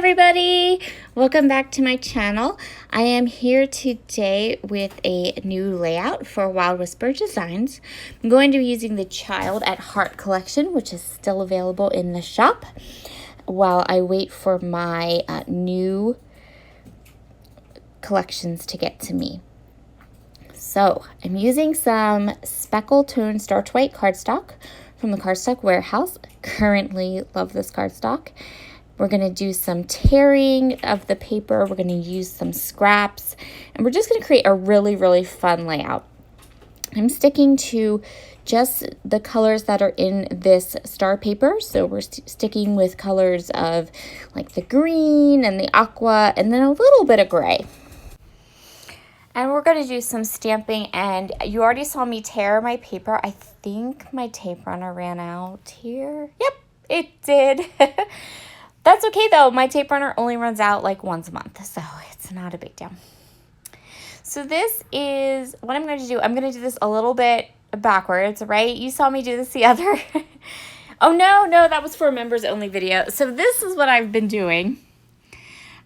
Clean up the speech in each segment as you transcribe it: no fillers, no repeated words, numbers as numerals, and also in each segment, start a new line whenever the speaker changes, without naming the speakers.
everybody, welcome back to my channel. I am here today with a new layout for Wild Whisper Designs. I'm going to be using the Child at Heart collection, which is still available in the shop, while I wait for my new collections to get to me. So I'm using some Speckle Tone Starch White cardstock from the Cardstock Warehouse. Currently love this cardstock. We're going to do some tearing of the paper. We're going to use some scraps, and we're just going to create a really fun layout. I'm sticking to just the colors that are in this star paper. So we're sticking with colors of like the green and the aqua and then a little bit of gray. And we're going to do some stamping, and you already saw me tear my paper. I think my tape runner ran out here. Yep, it did. That's okay though. My tape runner only runs out like once a month, so it's not a big deal. So this is what I'm going to do. I'm going to do this a little bit backwards, right? You saw me do this the other. Oh no, that was for a members only video. So this is what I've been doing.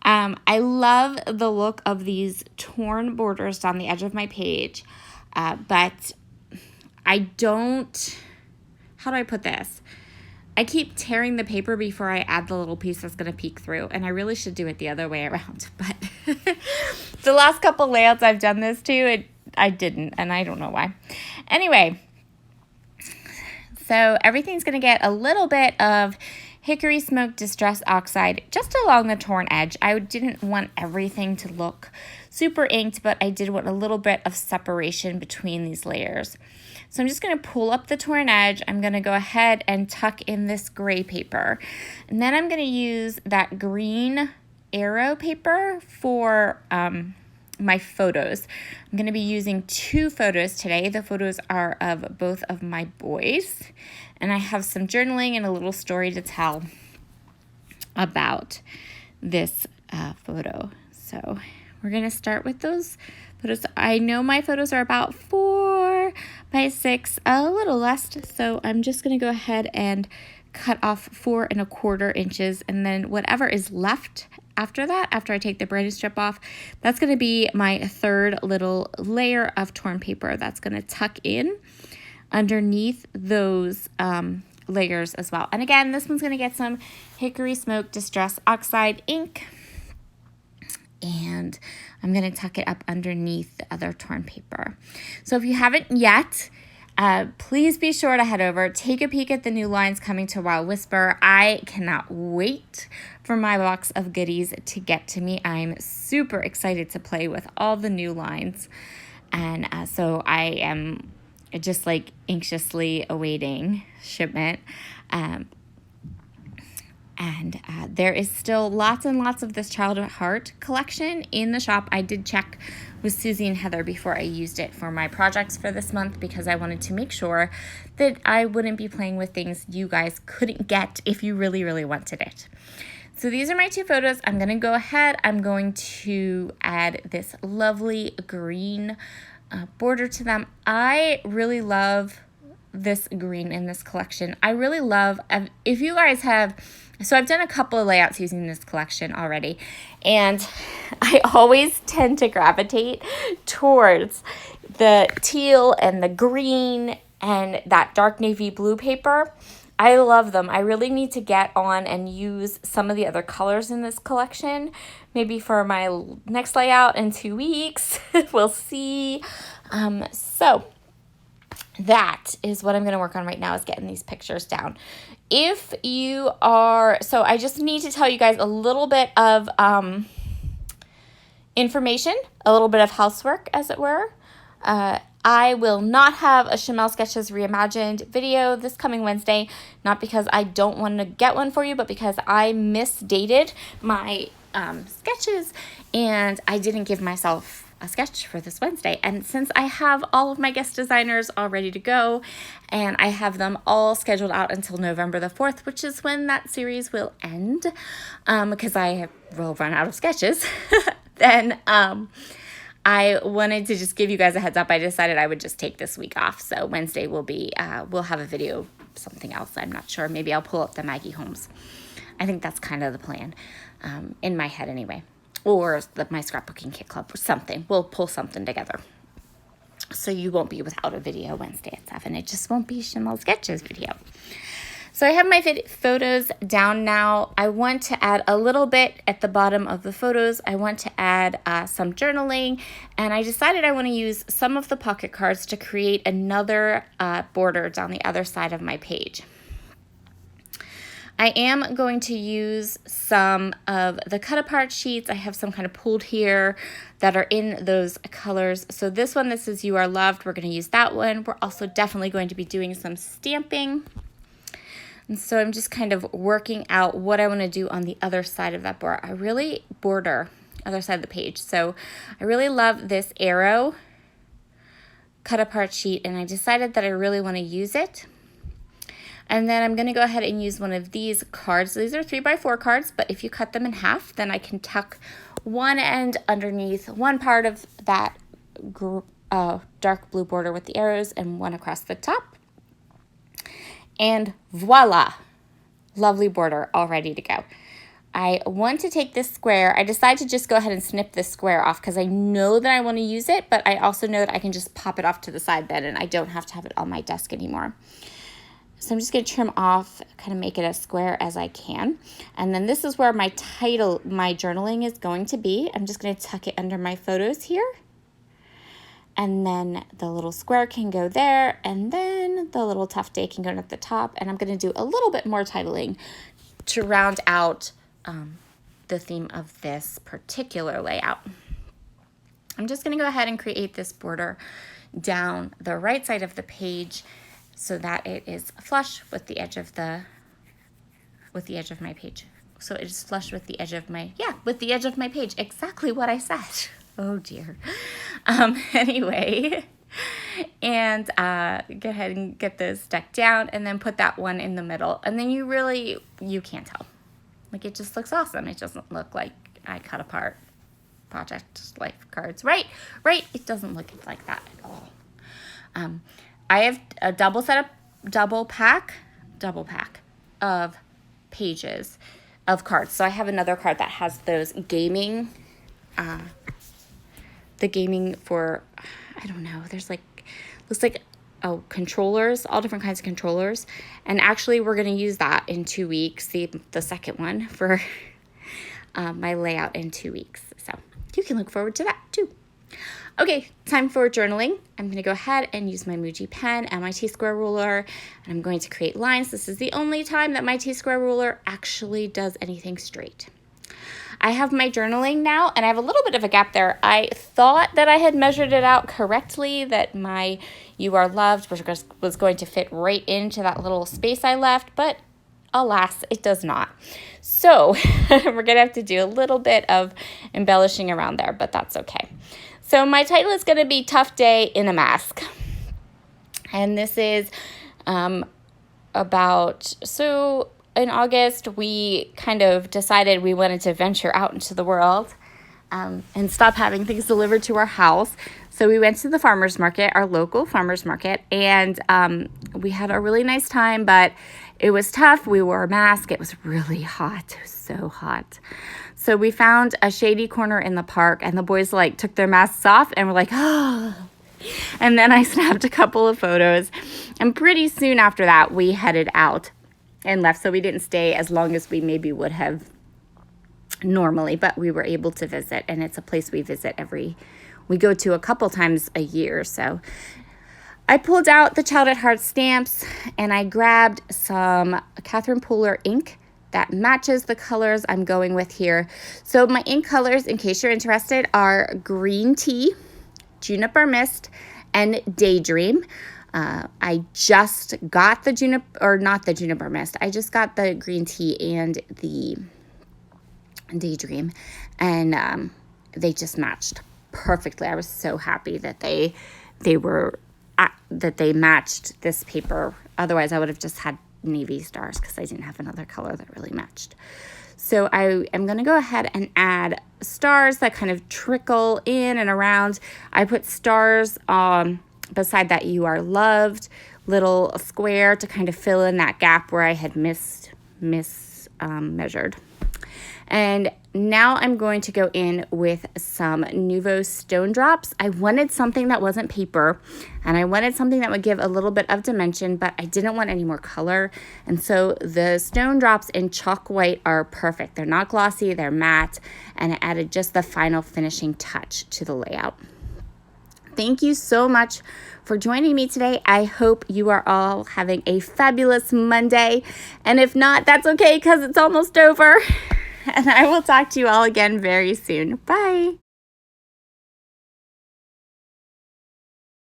I love the look of these torn borders down the edge of my page, but I don't, how do I put this? I keep tearing the paper before I add the little piece that's going to peek through, and I really should do it the other way around, but the last couple layouts I've done this to, I didn't, and I don't know why. Anyway, so everything's going to get a little bit of Hickory Smoke Distress Oxide just along the torn edge. I didn't want everything to look super inked, but I did want a little bit of separation between these layers. So I'm just going to pull up the torn edge. I'm going to go ahead and tuck in this gray paper. And then I'm going to use that green arrow paper for my photos. I'm going to be using 2 photos today. The photos are of both of my boys. And I have some journaling and a little story to tell about this photo. So we're going to start with those photos. I know my photos are about 4 by 6, a little less. So I'm just going to go ahead and cut off 4 1/4 inches. And then whatever is left after that, after I take the branding strip off, that's going to be my 3rd little layer of torn paper that's going to tuck in underneath those layers as well. And again, this one's going to get some Hickory Smoke Distress Oxide ink, and I'm going to tuck it up underneath the other torn paper. So if you haven't yet, please be sure to head over, take a peek at the new lines coming to Wild Whisper. I cannot wait for my box of goodies to get to me. I'm super excited to play with all the new lines, and so I am just like anxiously awaiting shipment. There is still lots and lots of this Child at Heart collection in the shop. I did check with Susie and Heather before I used it for my projects for this month, because I wanted to make sure that I wouldn't be playing with things you guys couldn't get if you really wanted it. So these are my 2 photos. I'm going to go ahead. I'm going to add this lovely green border to them. I really love this green in this collection. I really love, if you guys have, so I've done a couple of layouts using this collection already, and I always tend to gravitate towards the teal and the green and that dark navy blue paper. I love them. I really need to get on and use some of the other colors in this collection, maybe for my next layout in 2 weeks. We'll see. So that is what I'm going to work on right now, is getting these pictures down. If you are, so I just need to tell you guys a little bit of information, a little bit of housework, as it were. I will not have a Chamel Sketches Reimagined video this coming Wednesday, not because I don't want to get one for you, but because I misdated my sketches and I didn't give myself a sketch for this Wednesday. And since I have all of my guest designers all ready to go, and I have them all scheduled out until November the 4th, which is when that series will end, because I will run out of sketches, then I wanted to just give you guys a heads up. I decided I would just take this week off. So Wednesday will be, we'll have a video, something else. I'm not sure. Maybe I'll pull up the Maggie Holmes I think that's kind of the plan, in my head anyway. Or my scrapbooking kit club or something. We'll pull something together. So you won't be without a video Wednesday at 7. It just won't be Chanel Sketches video. So I have my photos down now. I want to add a little bit at the bottom of the photos. I want to add some journaling, and I decided I want to use some of the pocket cards to create another border down the other side of my page. I am going to use some of the cut apart sheets. I have some kind of pulled here that are in those colors. So this one, this is You Are Loved. We're going to use that one. We're also definitely going to be doing some stamping. And so I'm just kind of working out what I want to do on the other side of that border. Other side of the page. So I really love this arrow cut apart sheet, and I decided that I really want to use it. And then I'm going to go ahead and use one of these cards. These are 3x4 cards, but if you cut them in half, then I can tuck one end underneath one part of that dark blue border with the arrows and one across the top. And voila, lovely border all ready to go. I want to take this square. I decided to just go ahead and snip this square off because I know that I want to use it, but I also know that I can just pop it off to the side then and I don't have to have it on my desk anymore. So I'm just going to trim off, kind of make it as square as I can. And then this is where my journaling is going to be. I'm just going to tuck it under my photos here. And then the little square can go there. And then the little tough day can go at the top. And I'm going to do a little bit more titling to round out the theme of this particular layout. I'm just going to go ahead and create this border down the right side of the page, so that it is flush with the edge of my page. So it is flush with the edge of my, with the edge of my page. Exactly what I said. Oh dear. Anyway, and go ahead and get this stuck down and then put that one in the middle. And then you can't tell. Like, it just looks awesome. It doesn't look like I cut apart Project Life cards. Right. It doesn't look like that at all. I have a double pack of pages of cards. So I have another card that has those gaming, the gaming for, I don't know, there's looks like controllers, all different kinds of controllers. And actually we're going to use that in 2 weeks, the second one for my layout in 2 weeks. So you can look forward to that too. Okay, time for journaling. I'm going to go ahead and use my Muji pen and my T-square ruler, and I'm going to create lines. This is the only time that my T-square ruler actually does anything straight. I have my journaling now, and I have a little bit of a gap there. I thought that I had measured it out correctly, that my You Are Loved was going to fit right into that little space I left, but alas, it does not. So we're going to have to do a little bit of embellishing around there, but that's okay. So my title is going to be Tough Day in a Mask. And this is so in August, we kind of decided we wanted to venture out into the world and stop having things delivered to our house. So we went to the farmer's market, our local farmer's market, and we had a really nice time, but it was tough. We wore a mask. It was really hot. It was so hot. So we found a shady corner in the park, and the boys took their masks off and were like, oh. And then I snapped a couple of photos, and pretty soon after that, we headed out and left. So we didn't stay as long as we maybe would have normally, but we were able to visit, and it's a place we visit we go to a couple times a year. So I pulled out the Child at Heart stamps, and I grabbed some Catherine Pooler ink that matches the colors I'm going with here. So my ink colors, in case you're interested, are Green Tea, Juniper Mist, and Daydream. I just got the not the Juniper Mist. I just got the Green Tea and the Daydream, and they just matched perfectly. I was so happy that they matched this paper. Otherwise, I would have just had navy stars because I didn't have another color that really matched. So I am going to go ahead and add stars that kind of trickle in and around. I put stars beside that You Are Loved little square to kind of fill in that gap where I had measured. And now I'm going to go in with some Nuvo Stone Drops. I wanted something that wasn't paper, and I wanted something that would give a little bit of dimension, but I didn't want any more color. And so the Stone Drops in Chalk White are perfect. They're not glossy, they're matte, and it added just the final finishing touch to the layout. Thank you so much for joining me today. I hope you are all having a fabulous Monday. And if not, that's okay because it's almost over. And I will talk to you all again very soon. Bye.